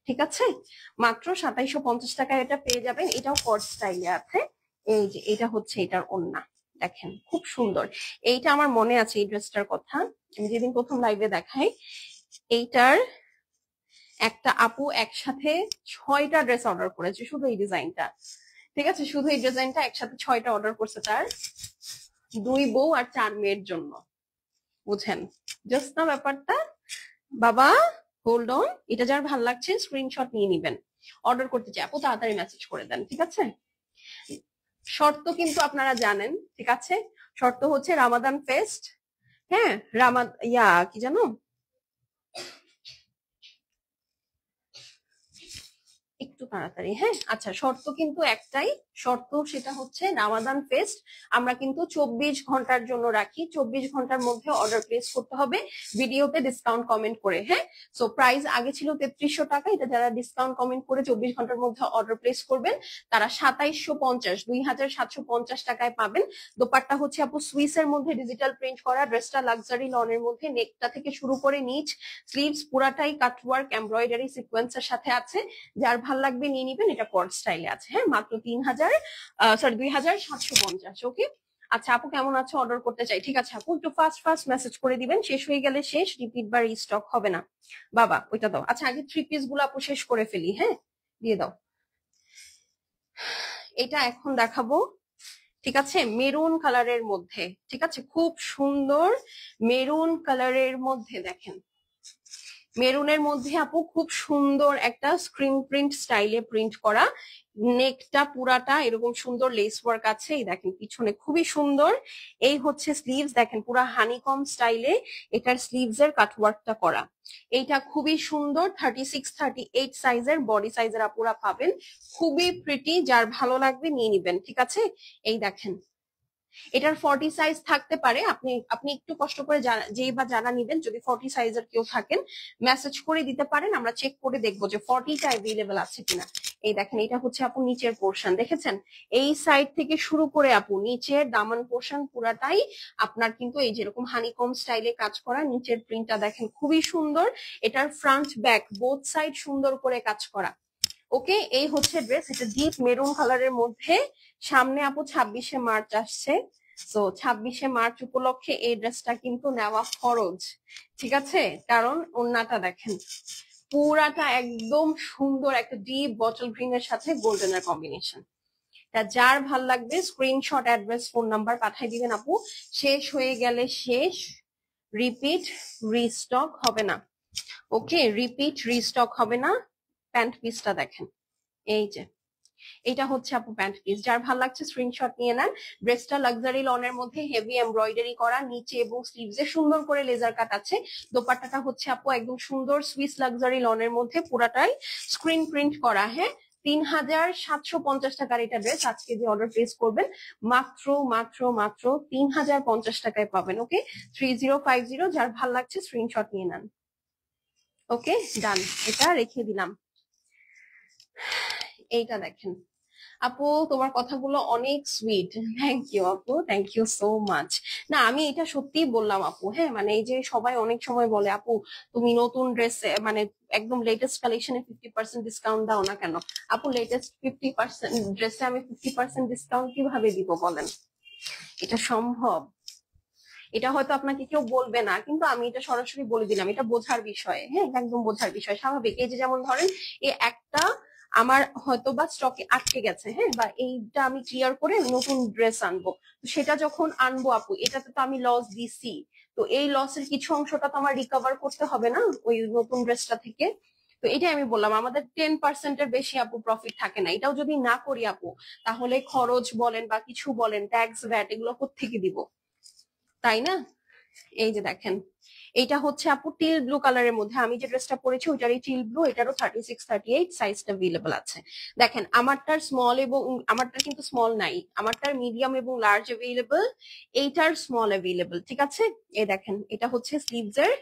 ঠিক আছে, মাত্র 2750 টাকায় এটা পেয়ে যাবেন। এটাও কট স্টাইলে আছে। এই যে এটা হচ্ছে এটার ওড়না, দেখেন খুব সুন্দর। এইটা আমার মনে আছে এই ড্রেসটার কথা, আমি যেদিন প্রথম লাইভে দেখাই, এইটার একটা আপু একসাথে 6টা ড্রেস অর্ডার করেছে, শুধু এই ডিজাইনটা, ঠিক আছে? শুধু এই ডিজাইনটা একসাথে 6টা অর্ডার করছে তার 2 বউ আর 4 মেয়ের জন্য। বুঝেন জাস্ট না ব্যাপারটা? বাবা হোল্ড অন, এটা যার ভাল লাগছে স্ক্রিনশট নিয়ে নিবেন, অর্ডার করতে চাই আপু তাড়াতাড়ি মেসেজ করে দেন, ঠিক আছে? শর্ত কিন্তু আপনারা জানেন, ঠিক আছে? শর্ত হচ্ছে রামাদান ফেস্ট, হ্যাঁ কি জানো, একটু তাড়াতাড়ি। হ্যাঁ, আচ্ছা, শর্ত কিন্তু একটাই শর্ত, সেটা হচ্ছে রামাদান ফেস্ট আমরা কিন্তু 24 ঘন্টার জন্য রাখি। 24 ঘন্টার মধ্যে অর্ডার প্লেস করতে হবে ভিডিওতে ডিসকাউন্ট কমেন্ট করে। হ্যাঁ, সো প্রাইস আগে ছিল 3300 টাকা, এটা যারা ডিসকাউন্ট কমেন্ট করে 24 ঘন্টার মধ্যে অর্ডার প্লেস করবেন তারা 2750, 2750 টাকায় পাবেন। দোপাট্টা হচ্ছে আপু সুইসের মধ্যে ডিজিটাল প্রিন্ট করা, ড্রেসটা লাক্সারি লনের মধ্যে, নেকটা থেকে শুরু করে নিচ স্লিভস পুরাটাই কাটওয়ার্ক এমব্রয়ডারি সিকোয়েন্সের সাথে আছে। যার ভাল লাগবে নিয়ে নিবেন, এটা কট স্টাইলে আছে। হ্যাঁ, মাত্র 2750। ওকে, আচ্ছা আপু কেমন আছে, অর্ডার করতে চাই। ঠিক আছে আপু, একটু ফাস্ট ফাস্ট মেসেজ করে দিবেন, শেষ হয়ে গেলে শেষ, রিপিট বা রিস্টক হবে না। বাবা ওইটা দাও। আচ্ছা, আগে 3 পিস গুলো আপু শেষ করে ফেলি। হ্যাঁ, দিয়ে দাও। এটা এখন দেখাবো, ঠিক আছে, মেরুন কালারের মধ্যে, ঠিক আছে, খুব সুন্দর মেরুন কালারের মধ্যে। দেখেন মেরুনের মধ্যে আপু খুব সুন্দর একটা স্ক্রিন প্রিন্ট স্টাইলে প্রিন্ট করা, নেকটা পুরাটা এরকম সুন্দর লেস ওয়ার্ক আছে। এই দেখেন পিছনে খুবই সুন্দর। এই হচ্ছে স্লিভস, দেখেন পুরা হানিকম স্টাইলে এটার স্লিভস এর কাটওয়ার্কটা করা। এইটা খুবই সুন্দর, 36, 38 সাইজের বডি সাইজের আপুরা পাবেন, খুবই প্রিটি, যার ভালো লাগবে নিয়ে নিবেন, ঠিক আছে? এই দেখেন এটার 40 সাইজ থাকতে পারে, আপনি আপনি একটু কষ্ট করে যেই বা জানা নিবেন, যদি 40 সাইজের কেউ থাকেন মেসেজ করে দিতে পারেন, আমরা চেক করে দেখবো যে 40টা অ্যাভেলেবেল আছে কিনা। এই দেখেন এটা হচ্ছে আপু নিচের পোর্শন, দেখেছেন? এই সাইড থেকে শুরু করে আপু নিচের দামান পোর্শন পুরাটাই আপনার কিন্তু এই যেরকম হানিকম স্টাইলে কাজ করা, নিচের প্রিন্টটা দেখেন খুবই সুন্দর। এটার ফ্রন্ট ব্যাক বোথ সাইড সুন্দর করে কাজ করা। ওকে, এই হচ্ছে ড্রেস, এটা ডিপ মেরুন কালারের মধ্যে। সামনে আপু 26শে মার্চ আসছে, তো 26শে মার্চ উপলক্ষে এই ড্রেসটা কিন্তু নেওয়া ফরজ, ঠিক আছে? কারণ ওড়নাটা দেখেন পুরাটা একদম সুন্দর একটা ডিপ বটল গ্রিন এর সাথে গোল্ডেনের কম্বিনেশন, যার ভাল লাগবে স্ক্রিনশট, অ্যাড্রেস, ফোন নাম্বার পাঠিয়ে দিবেন আপু। শেষ হয়ে গেলে শেষ, রিপিট রিস্টক হবে না। ওকে, রিপিট রিস্টক হবে না। প্যান্ট পিসটা দেখেন, এই যে এটা হচ্ছে আপু প্যান্ট পিস। যার ভালো লাগছে স্ক্রিনশট নিয়ে নেন। ড্রেসটা লাক্সারি লনের মধ্যে হেভি এমব্রয়ডারি করা, নিচে এবং স্লিভসে সুন্দর করে লেজার কাট আছে। দোপাট্টাটা হচ্ছে আপু একদম সুন্দর সুইস লাক্সারি লনের মধ্যে পুরাটাই স্ক্রিন প্রিন্ট করা। হ্যাঁ, 3750 টাকার এটা ড্রেস। আজকে যে অর্ডার প্লেস করবেন মাত্র মাত্র মাত্র 3050 টাকায় পাবেন। ওকে, 3050। যার ভাল লাগছে স্ক্রিনশট নিয়ে নেন। ওকে, ডান, এটা রেখে দিলাম। এইটা দেখেন আপু, তোমার কথাগুলো অনেক সুইট। থ্যাংক ইউ আপু, থ্যাংক ইউ সো মাচ। না, আমি এটা সত্যিই বললাম আপু। হ্যাঁ, মানে এই যে সবাই অনেক সময় বলে আপু তুমি নতুন ড্রেসে মানে একদম লেটেস্ট কালেকশনে 50% ডিসকাউন্ট দাও না কেন? আপু লেটেস্ট 50% ড্রেসে আমি 50% ডিসকাউন্ট কিভাবে দিব বলেন? এটা সম্ভব? এটা হয়তো আপনাকে কেউ বলবে না, কিন্তু আমি এটা সরাসরি বলে দিলাম। এটা বোঝার বিষয়। হ্যাঁ, এটা একদম বোঝার বিষয়, স্বাভাবিক। এই যে যেমন ধরেন এই একটা আমার হয়তো বা স্টকে আটকে গেছে, হ্যাঁ, বা এইটা আমি ক্লিয়ার করে নতুন ড্রেস আনবো। সেটা যখন আনবো আপু, এটাতে তো আমি লস দিছি। তো এই লসের কিছু অংশটা তো আমার রিকভার করতে হবে না ওই নতুন ড্রেসটা থেকে। তো এটাই আমি বললাম, আমাদের 10%-এর বেশি আপু প্রফিট থাকে না। এটাও যদি না করি আপু, তাহলে খরচ বলেন বা কিছু বলেন, ট্যাক্স, ভ্যাট, এগুলো কোত্থেকে দিব, তাই না? এই যে দেখেন, এইটা হচ্ছে আপু টিল ব্লু কালারের মধ্যে। আমি যে ড্রেসটা পরেছি ওইটারই টিল ব্লু। এটারও 36-38 সাইজটা अवेलेबल আছে। দেখেন আমারটার স্মল এবং আমারটার কিন্তু স্মল নাই, আমারটার মিডিয়াম এবং লার্জ अवेलेबल, এইটার স্মল अवेलेबल। ঠিক আছে, এই দেখেন এটা হচ্ছে স্লিভস এর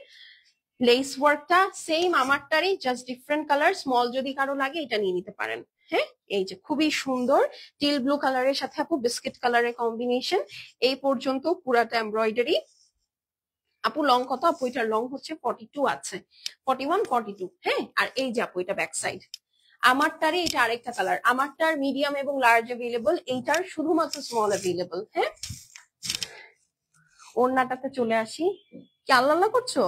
লেস ওয়ার্কটা সেম আমারটারই, জাস্ট ডিফারেন্ট কালার। স্মল যদি কারো লাগে এটা নিয়ে নিতে পারেন। হ্যাঁ, এই যে খুবই সুন্দর টিল ব্লু কালারের সাথে আপু বিস্কিট কালারের কম্বিনেশন। এই পর্যন্ত পুরাটা এমব্রয়ডারি। আপু লং কত? আপু এটার লং হচ্ছে 42 আছে, 41 42। হ্যাঁ, আর এই যে আপু এটা ব্যাক সাইড। আমারটারে এটা আরেকটা কালার, আমারটার মিডিয়াম এবং লার্জ अवेलेबल, এইটার শুধুমাত্র স্মল अवेलेबल। হ্যাঁ, ওড়নাটাতে চলে আসি। কি আল্লাহ করছো?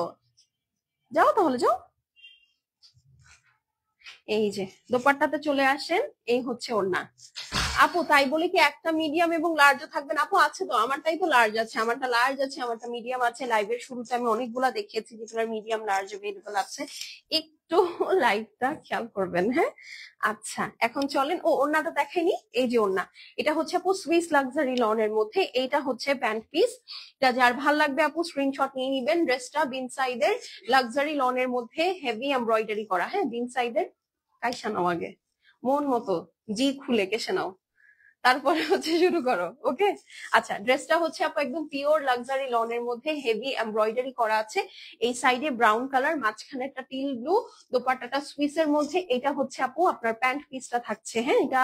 যাও তাহলে, যাও। এই যে দোপাট্টাতে চলে আসেন, এই হচ্ছে ওড়না। আপু তাই বলে কি একটা মিডিয়াম এবং লার্জও থাকবেন? আপু আছে তো, আমারটাই তো লার্জ আছে, আমারটা লার্জ আছে, আমারটা মিডিয়াম আছে। লাইভের শুরুতে আমি অনেকগুলা দেখিয়েছি যেগুলোর মিডিয়াম লার্জ अवेलेबल আছে। একটু লাইভটা খেয়াল করবেন। হ্যাঁ, আচ্ছা এখন চলেন। ও ওড়নাটা দেখাইনি, এই যে ওড়না। এটা হচ্ছে আপু সুইস লাক্সারি লনের মধ্যে, এইটা হচ্ছে প্যান্ট পিস। এটা যার ভাল লাগবে আপু স্ক্রিনশট নিয়ে নিবেন। ড্রেসটা বিন সাইডের লাক্সারি লনের মধ্যে হেভি এমব্রয়ডারি করা। হ্যাঁ, বিন সাইডের। কাইসা নাও আগে, মন মতো জি খুলে কেসে নাও, তারপরে হচ্ছে শুরু করো। ওকে, আচ্ছা ড্রেসটা হচ্ছে আপু একদম পিওর লাক্সারি লনের মধ্যে হেভি এমব্রয়ডারি করা আছে। এই সাইডে ব্রাউন কালার, মাঝখানে একটা টিল ব্লু, দোপাট্টাটা সুইসের মধ্যে। এটা হচ্ছে আপু আপনার প্যান্ট পিসটা থাকছে। হ্যাঁ, এটা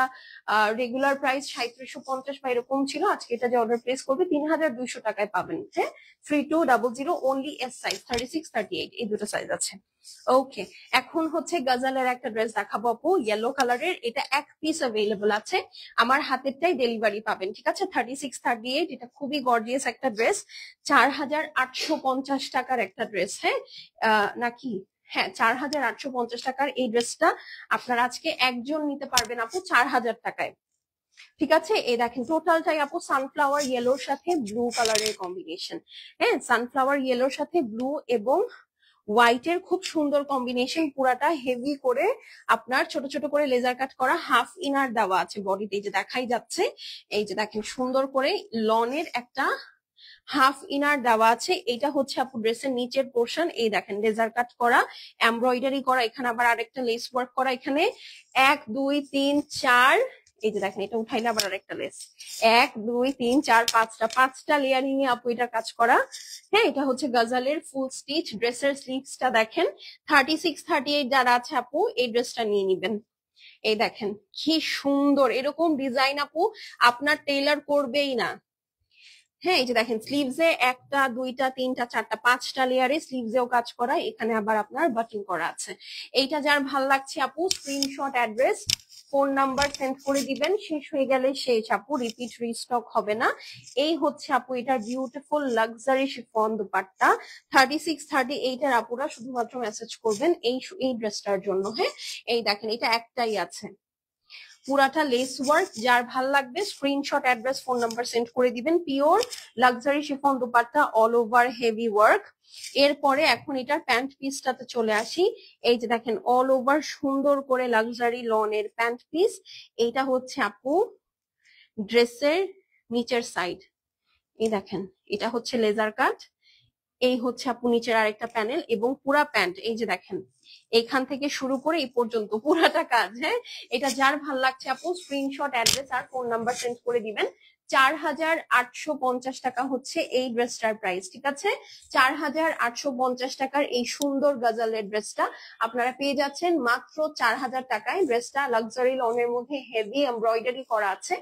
রেগুলার প্রাইস 3750 বা এরকম ছিল। আজকে এটা যে অর্ডার প্লেস করবে 3200 টাকায় পাবেন। হ্যাঁ, 3200 অনলি এস সাইজ, 36-38 এই দুটো সাইজ আছে। ওকে, এখন হচ্ছে গজালের একটা ড্রেস দেখাবো আপু, ইয়েলো কালারের। এটা এক পিস अवेलेबल আছে, আমার হাতেরটাই ডেলিভারি পাবেন। ঠিক আছে, 36-38। এটা খুবই গর্জিয়াস একটা ড্রেস, 4850 টাকার একটা ড্রেস। হ্যাঁ, নাকি হ্যাঁ, 4850 টাকার এই ড্রেসটা আপনার আজকে একজন নিতে পারবেন আপু 4000 টাকায়। ঠিক আছে, এই দেখেন টোটালটাই আপু সানফ্লাওয়ার ইয়েলোর সাথে ব্লু কালারের কম্বিনেশন। হ্যাঁ, সানফ্লাওয়ার ইয়েলোর সাথে ব্লু এবং হোয়াইটের খুব সুন্দর কম্বিনেশন। পুরাটা হেভি করে আপনার ছোট ছোট করে লেজার কাট করা, হাফ ইনার দেওয়া আছে বডিতে, এই যে দেখাই যাচ্ছে। এই যে দেখেন সুন্দর করে লনের একটা হাফ ইনার দেওয়া আছে। এটা হচ্ছে আপু ড্রেসের নিচের পোর্শন। এই দেখেন লেজার কাট করা, এমব্রয়ডারি করা, এখানে আবার আরেকটা লেস ওয়ার্ক করা। এখানে 1 2 3 4, এই যে দেখেন এটা উঠাইলে আবার আরেকটা লেস, 1 2 3 4 5টা লেয়ারিং এ আপু এটা কাজ করা। হ্যাঁ, এটা হচ্ছে গজালের ফুল স্টিচ। ড্রেসের স্লিভসটা দেখেন, 36-38 যারা আছে আপু এই ড্রেসটা নিয়ে নিবেন। এই দেখেন কি সুন্দর এরকম ডিজাইন আপু আপনার টেইলার করবেই না। হ্যাঁ, এই যে দেখেন স্লিভসে 1টা 2টা 3টা 4টা 5টা লেয়ারে স্লিভসেও কাজ করা, এখানে আবার আপনার বাটন করা আছে। এইটা যার ভাল লাগছে আপু screenshot, address, phone number send করে দিবেন। শেষ হয়ে গেলে শেষ আপু, রিপিট রিস্টক হবে না। এই হচ্ছে আপু এটার বিউটিফুল লাক্সারি শিফন দুপাট্টা। 36-38 এর আপুরা শুধুমাত্র মেসেজ করবেন এই ড্রেসটার জন্য। হ্যাঁ, এই দেখেন এটা একটাই আছে, পুরাটা লেস ওয়ার্ক। যার ভাল লাগবে screenshot, address, phone number send করে দিবেন। Pure luxury chiffon dupatta, all over heavy work. এরপরে এখন এটার প্যান্ট পিসটাতে চলে আসি। এই যে দেখেন অল ওভার সুন্দর করে লাক্সারি লনের প্যান্ট পিস। এইটা হচ্ছে আপু ড্রেসের নিচের সাইড। এই দেখেন এটা হচ্ছে লেজার কাট। এই হচ্ছে আপু নিচের আরেকটা প্যানেল এবং পুরা প্যান্ট এই যে দেখেন এখান থেকে শুরু করে এই পর্যন্ত পুরাটা কাজ। হ্যাঁ, এটা যার ভাল লাগছে আপু স্ক্রিনশট, অ্যাড্রেস আর ফোন নাম্বার সেন্ড করে দিবেন। 4850 টাকা হচ্ছে এই ড্রেসটার প্রাইস। ঠিক আছে, 4850 টাকার এই সুন্দর গাজালের ড্রেসটা আপনারা পেয়ে যাচ্ছেন মাত্র 4000 টাকায়। ড্রেসটা লাক্সারি লনের মধ্যে হেভি এমব্রয়ডারি করা আছে।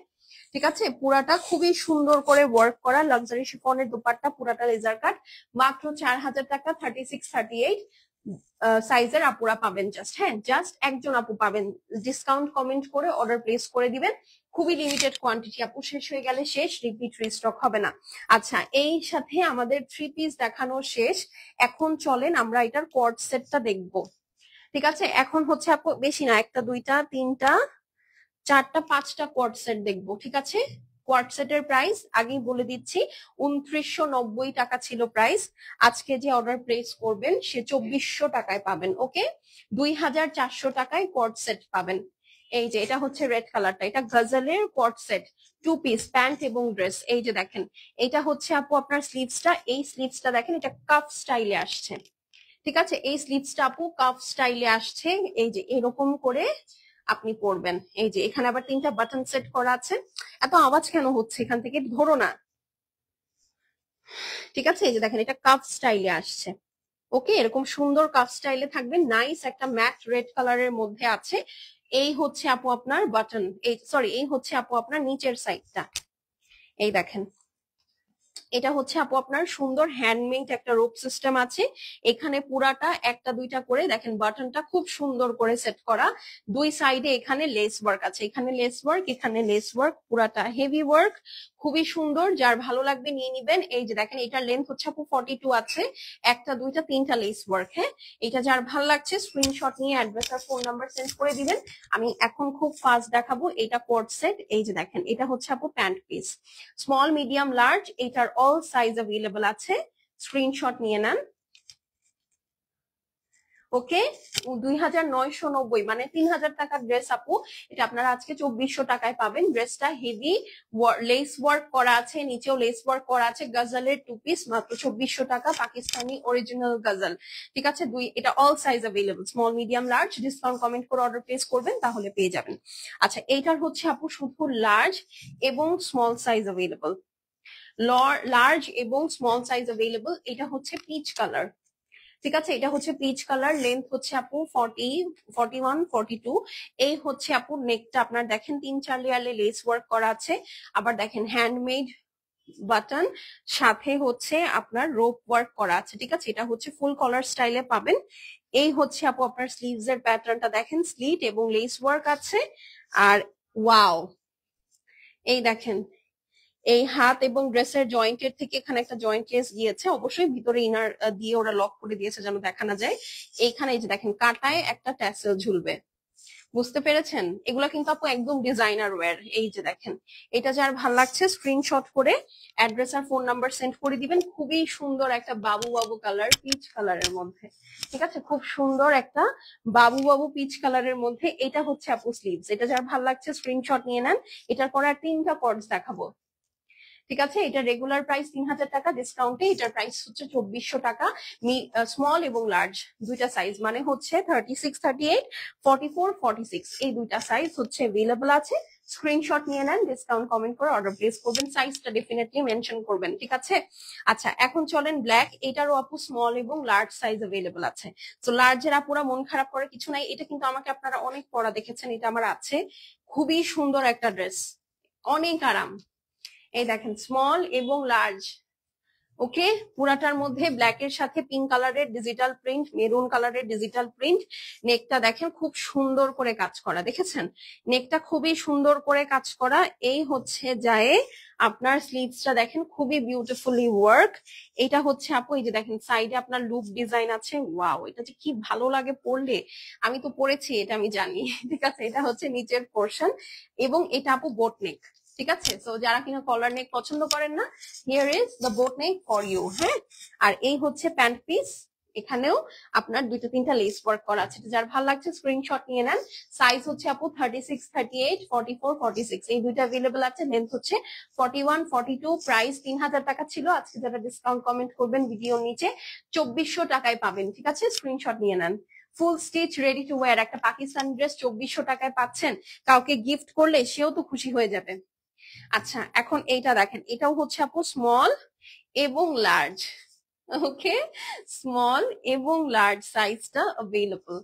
ঠিক আছে, পুরাটা খুবই সুন্দর করে ওয়ার্ক করা লাক্সারি শিফনের দুপাট্টা, পুরাটা লেজার কাট, মাত্র 4000 টাকা। 36-38 সাইজের আপুরা পাবেন। জাস্ট হ্যাঁ, জাস্ট একজন আপু পাবেন। ডিসকাউন্ট কমেন্ট করে অর্ডার প্লেস করে দিবেন। খুবই লিমিটেড কোয়ান্টিটি আপু, শেষ হয়ে গেলে শেষ, রিপিট রিস্টক হবে না। আচ্ছা, এই সাথে আমাদের 3 পিস দেখানো শেষ। এখন চলেন আমরা এটার কোয়ার্ড সেটটা দেখবো। ঠিক আছে, এখন হচ্ছে আপু বেশি না, 1টা 2টা 3টা 4টা 5টা কোয়ার্ড সেট দেখবো। ঠিক আছে, কোয়ার্ড সেটের প্রাইস আগেই বলে দিচ্ছি, 2990 টাকা ছিল প্রাইস। আজকে যে অর্ডার প্লেস করবেন সে 2400 টাকায় পাবেন। ওকে, 2400 টাকায় কোয়ার্ড সেট পাবেন। এই যে এটা হচ্ছে রেড কালারটা, এটা গজলের কোয়ার্ড সেট, 2 পিস প্যান্ট এবং ড্রেস। এই যে দেখেন এটা হচ্ছে আপু আপনার স্লিভসটা। এই স্লিভসটা দেখেন এটা কাফ স্টাইলে আসছে। ঠিক আছে, এই স্লিভসটা আপু কাফ স্টাইলে আসছে। এই যে এরকম করে আপনি পরবেন। এই যে এখানে আবার 3টা বাটন সেট করা আছে। এত আওয়াজ কেন হচ্ছে এখান থেকে, ধরো না। ঠিক আছে, এই যে দেখেন এটা কাফ স্টাইলে আসছে। ওকে, এরকম সুন্দর কাফ স্টাইলে থাকবে। নাইস একটা ম্যাট রেড কালারের মধ্যে আছে। এই হচ্ছে আপু আপনার বাটন, এই সরি এই হচ্ছে আপু আপনার নিচের সাইডটা। এই দেখেন এটা হচ্ছে আপু আপনার সুন্দর হ্যান্ডমেড একটা রোপ সিস্টেম আছে। এখানে পুরাটা 1টা 2টা করে দেখেন বাটনটা খুব সুন্দর করে সেট করা। দুই সাইডে এখানে লেস ওয়ার্ক আছে, এখানে লেস ওয়ার্ক, এখানে লেস ওয়ার্ক, পুরাটা হেভি ওয়ার্ক, খুবই সুন্দর। যার ভালো লাগবে নিয়ে নিবেন। এই যে দেখেন এটার লেন্থ হচ্ছে আপু 42 আছে। 1টা 2টা 3টা লেস ওয়ার্ক। হ্যাঁ, এটা যার ভালো লাগছে স্ক্রিনশট নিয়ে অ্যাড্রেস আর ফোন নাম্বার সেন্ড করে দিবেন। আমি এখন খুব ফাস্ট দেখাবো। এটা কোয়ার্ড সেট। এই যে দেখেন এটা হচ্ছে আপু pant piece, small, medium, large, এটার অল সাইজ অ্যাভেলেবল আছে। স্ক্রিনশট নিয়ে নেন। ওকে, 2990 মানে 3000 টাকার ড্রেস আপু, এটা আপনারা আজকে 2400 টাকায় পাবেন। ড্রেসটা হেভি লেস ওয়ার্ক করা আছে, নিচেও লেস ওয়ার্ক করা আছে। গজলের 2 পিস, মাত্র 2400 টাকা, পাকিস্তানি অরিজিনাল গজল। ঠিক আছে, এটা all size available, small, medium, large. Discount comment করে অর্ডার প্লেস করবেন তাহলে পেয়ে যাবেন। আচ্ছা, এইটার হচ্ছে আপু শুধু লার্জ এবং স্মল সাইজ অ্যাভেলেবল, লার্জ এবং স্মল সাইজ অ্যাভেলেবল। এটা হচ্ছে পিচ কালার। ঠিক আছে, এটা হচ্ছে পিচ কালার। লেন্থ হচ্ছে আপু 40, 41, 42। এই হচ্ছে আপু নেকটা আপনার দেখেন 3-4 লেয়ারে লেস ওয়ার্ক করা আছে। আবার দেখেন হ্যান্ডমেড বাটন, সাথে হচ্ছে আপনার রোপ ওয়ার্ক করা আছে। ঠিক আছে, এটা হচ্ছে ফুল কলার স্টাইলে পাবেন। এই হচ্ছে আপু আপনার স্লিভস এর প্যাটার্নটা দেখেন, স্লিট এবং লেস ওয়ার্ক আছে। আর ওয়াও, এই দেখেন এই হাত এবং ড্রেসের জয়েন্টের থেকে এখানে একটা জয়েন্ট লেস গিয়েছে, অবশ্যই ভিতরে ইনার দিয়ে ওরা লক করে দিয়েছে যেন দেখা না যায়। এইখানে এই যে দেখেন কাটায় একটা ট্যাসেল ঝুলবে, বুঝতে পেরেছেন? এগুলো কিন্তু আপু একদম ডিজাইনার ওয়্যার। এই যে দেখেন এটা যার ভাল লাগছে স্ক্রিনশট করে অ্যাড্রেস আর ফোন নাম্বার সেন্ড করে দিবেন। খুবই সুন্দর একটা বাবু বাবু কালার, পিচ কালারের মধ্যে। ঠিক আছে, খুব সুন্দর একটা বাবু বাবু পিচ কালারের মধ্যে। এটা হচ্ছে আপু স্লিভস। এটা যার ভাল লাগছে স্ক্রিনশট নিয়ে নেন। এটার পর আর 3টা কর্ডস দেখাবো। ঠিক আছে, এটা রেগুলার প্রাইস 3000 টাকা, ডিসকাউন্টে এটার প্রাইস হচ্ছে 2400 টাকা। স্মল এবং লার্জ দুইটা সাইজ, মানে হচ্ছে 36, 38, 44, 46 এই দুইটা সাইজ হচ্ছে अवेलेबल আছে। স্ক্রিনশট নিয়ে নেন, ডিসকাউন্ট কমেন্ট করে অর্ডার প্লেস করবেন, সাইজটা ডেফিনেটলি মেনশন করবেন। ঠিক আছে, আচ্ছা এখন চলেন ব্ল্যাক। এটারও আপু স্মল এবং লার্জ সাইজ अवेलेबल আছে। তো লার্জের আপুরা মন খারাপ করে কিছু নাই, এটা কিন্তু আমাকে আপনারা অনেক পরা দেখেছেন, এটা আমার আছে। খুবই সুন্দর একটা ড্রেস, অনেক আরাম। এই দেখেন স্মল এবং লার্জ, ওকে, পুরাটার মধ্যে ব্ল্যাক এর সাথে পিঙ্ক কালারের ডিজিটাল প্রিন্ট, মেরুন কালারের ডিজিটাল প্রিন্ট। নেকটা দেখেন খুব সুন্দর করে কাজ করা, দেখেছেন নেকটা খুবই সুন্দর করে কাজ করা। এই হচ্ছে যায় আপনার স্লিভসটা দেখেন খুবই বিউটিফুলি ওয়ার্ক। এটা হচ্ছে আপু এই যে দেখেন সাইডে আপনার লুপ ডিজাইন আছে, ওয়াও এটা যে কি ভালো লাগে পরলে, আমি তো পরেছি এটা আমি জানি। ঠিক আছে, এটা হচ্ছে নিচের পোর্শন এবং এটা আপু বোট নেক। ঠিক আছে, তো যারা কিনা কলার নেক পছন্দ করেন না, here is the boat neck for you. হ্যাঁ, আর এই হচ্ছে প্যান্ট পিস, এখানেও আপনার দুইটা তিনটা লেস ওয়ার্ক করা আছে। যার ভালো লাগছে স্ক্রিনশট নিয়ে নেন। সাইজ হচ্ছে আপু 36, 38, 44, 46 এই দুইটা अवेलेबल আছে। লেন্থ হচ্ছে 41, 42। প্রাইস 3000 টাকা ছিল, আজকে যারা ডিসকাউন্ট কমেন্ট করবেন ভিডিওর নিচে 2400 টাকায় পাবেন। ঠিক আছে, স্ক্রিনশট নিয়ে নেন। ফুল স্টিচ রেডি টু ওয়্যার একটা পাকিস্তানি ড্রেস 2400 টাকায় পাচ্ছেন, কাউকে গিফট করলে সেও তো খুশি হয়ে যাবে। আচ্ছা, এখন এইটা দেখেন, এটাও হচ্ছে আপু স্মল এবং লার্জ। ওকে, স্মল এবং লার্জ সাইজটা अवेलेबल।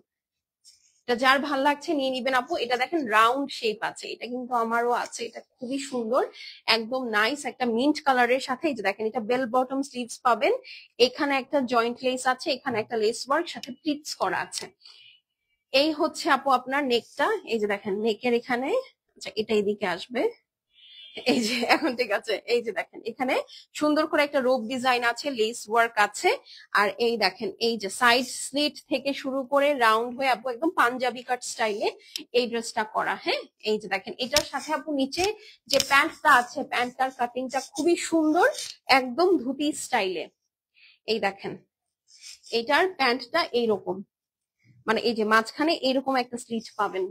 এটা যার ভাল লাগছে নিয়ে নিবেন আপু। এটা দেখেন রাউন্ড শেপ আছে, এটা কিন্তু আমারও আছে, এটা খুবই সুন্দর, একদম নাইস একটা মিন্ট কালারের সাথে। এই যে দেখেন এটা বেল বটম স্লিভস পাবেন, এখানে একটা জয়েন্ট লেস আছে, এখানে একটা লেস ওয়ার্ক সাথে প্লিটস করা আছে। এই হচ্ছে আপু আপনার নেকটা, এই যে দেখেন নেকের এখানে, আচ্ছা এটা এদিকে আসবে, এই যে এখন ঠিক আছে। এই যে দেখেন এখানে সুন্দর করে একটা রোপ ডিজাইন আছে, লেস ওয়ার্ক আছে। আর এই দেখেন এই যে সাইড স্লিট থেকে শুরু করে রাউন্ড হয়ে আপু একদম পাঞ্জাবি কাট স্টাইলে এই ড্রেসটা করা। হ্যাঁ, এই যে দেখেন এটার সাথে আপু নিচে যে প্যান্টটা আছে, প্যান্টটার কাটিংটা খুবই সুন্দর, একদম ধুতি স্টাইলে। এই দেখেন এটার প্যান্টটা এইরকম, মানে এই যে মাঝখানে এইরকম একটা স্লিট পাবেন।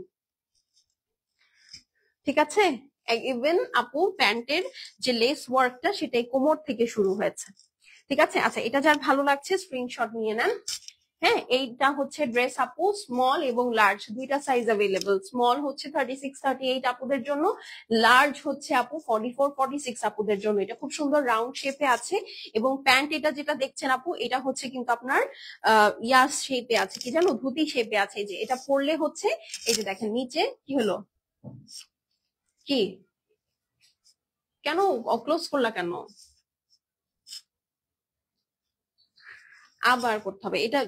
ঠিক আছে, ইভেন আপু প্যান্টের যে লেস ওয়ার্কটা সেটাই কোমর থেকে শুরু হয়েছে। ঠিক আছে, আচ্ছা এটা যার ভালো লাগছে স্ক্রিনশট নিয়ে নেন। হ্যাঁ, এইটা হচ্ছে ড্রেস আপু স্মল এবং লার্জ দুইটা সাইজ अवेलेबल। স্মল হচ্ছে 36, 38 আপুদের জন্য, লার্জ হচ্ছে আপু 44, 46 আপুদের জন্য। এটা খুব সুন্দর রাউন্ড শেপে আছে এবং প্যান্ট এটা যেটা দেখছেন আপু এটা হচ্ছে কিন্তু আপনার ইয়াস শেপে আছে, কি জানো ধুতি শেপে আছে। এই যে এটা পরলে হচ্ছে এই যে দেখেন নিচে কি হলো, কি কেন ক্লোজ করলা কেন, আবার করতে হবে এটা,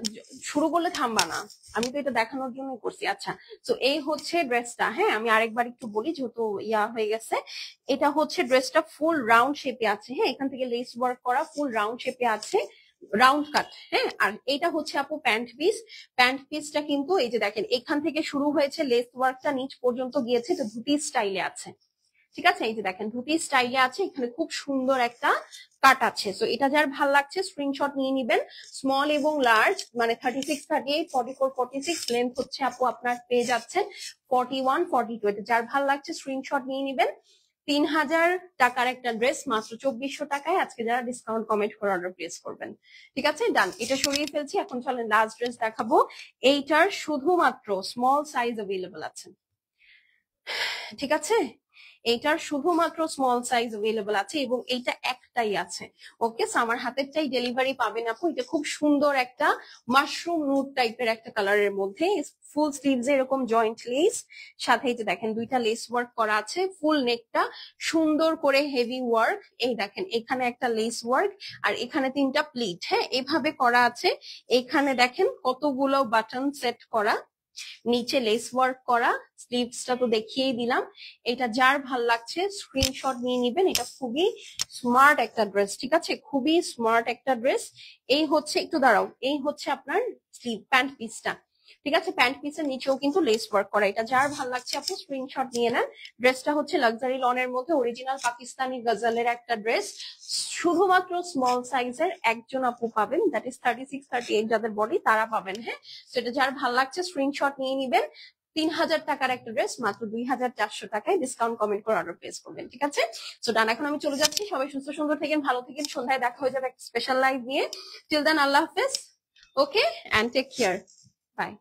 শুরু করলে থামবা না, আমি তো এটা দেখানোর জন্য করছি। আচ্ছা, তো এই হচ্ছে ড্রেসটা। হ্যাঁ, আমি আরেকবার একটু বলি যেহেতু ইয়া হয়ে গেছে। এটা হচ্ছে ড্রেসটা ফুল রাউন্ড শেপে আছে। হ্যাঁ, এখান থেকে লেস ওয়ার্ক করা, ফুল রাউন্ড শেপে আছে, রাউন্ড কাট। হ্যাঁ, আর এটা হচ্ছে আপু প্যান্ট পিস। প্যান্ট পিসটা কিন্তু এই যে দেখেন এখান থেকে শুরু হয়েছে, লেস ওয়ার্কটা নিচ পর্যন্ত গিয়েছে, তো ধুতি স্টাইলে আছে। ঠিক আছে, এই যে দেখেন ধুতি স্টাইলে আছে, এখানে খুব সুন্দর একটা কাট আছে। তো এটা যার ভাল লাগছে স্ক্রিনশট নিয়ে নিবেন। স্মল এবং লার্জ মানে 36, 38, 44, 46 লেন্থ হচ্ছে আপু আপনার পেয়ে যাচ্ছেন 41, 42। এটা যার ভাল লাগছে স্ক্রিনশট নিয়ে নিবেন। 3000 টাকার একটা ড্রেস মাত্র 2400 টাকায় আজকে যারা ডিসকাউন্ট কমেন্ট করে অর্ডার প্লেস করবেন। ঠিক আছে, ডান, এটা সরিয়ে ফেলছি। এখন চলেন লাস্ট ড্রেস দেখাবো। এইটার শুধুমাত্র স্মল সাইজ अवेलेबल আছে। ঠিক আছে, এইটার শুধুমাত্র স্মল সাইজ अवेलेबल আছে এবং এইটা একটাই আছে। ওকে, আমার হাতেরটাই ডেলিভারি পাবেন আপু। এটা খুব সুন্দর একটা মাশরুম নুড টাইপের একটা কালারের মধ্যে, ফুল স্লিভস এরকম জয়েন্ট লেস সাথে এই যে দেখেন দুইটা লেস ওয়ার্ক করা আছে, ফুল নেকটা সুন্দর করে হেভি ওয়ার্ক। এই দেখেন এখানে একটা লেস ওয়ার্ক আর এখানে তিনটা প্লিট। হ্যাঁ, এভাবে করা আছে। এখানে দেখেন কতগুলো বাটন সেট করা, নিচে লেস ওয়ার্ক করা, স্লিভসটা তো দেখিয়েই দিলাম। এটা যার ভাল লাগছে স্ক্রিনশট নিয়ে নিবেন। এটা খুবই স্মার্ট একটা ড্রেস। ঠিক আছে, খুবই স্মার্ট একটা ড্রেস। এই হচ্ছে, একটু দাঁড়াও, এই হচ্ছে আপনার স্লিভ প্যান্ট পিসটা। ঠিক আছে, প্যান্ট পিসের নিচেও কিন্তু লেস ওয়ার্ক করা। এটা যার ভাল লাগছে আপু স্ক্রিনশট নিয়ে নেন। ড্রেসটা হচ্ছে লাক্সারি লনের মধ্যে অরিজিনাল পাকিস্তানি গজলের একটা ড্রেস। শুধুমাত্র স্মল সাইজের একজন আপু পাবেন, দ্যাট ইজ 36, 38 যাদের বডি তারা পাবেন। হ্যাঁ, সেটা যার ভাল লাগছে স্ক্রিনশট নিয়ে নিবেন। 3000 টাকার একটা ড্রেস মাত্র 2400 টাকায় ডিসকাউন্ট কমেন্ট করে অর্ডার প্লেস করবেন। ঠিক আছে, সো ডান, এখন আমি চলে যাচ্ছি। সবাই সুস্থ সুন্দর থাকেন, ভালো থাকেন। সন্ধ্যায় দেখা হয়ে যাবে একটা স্পেশাল লাইভ নিয়ে। টিল দেন আল্লাহ হাফেজ। ওকে, এন্ড টেক কেয়ার, বাই।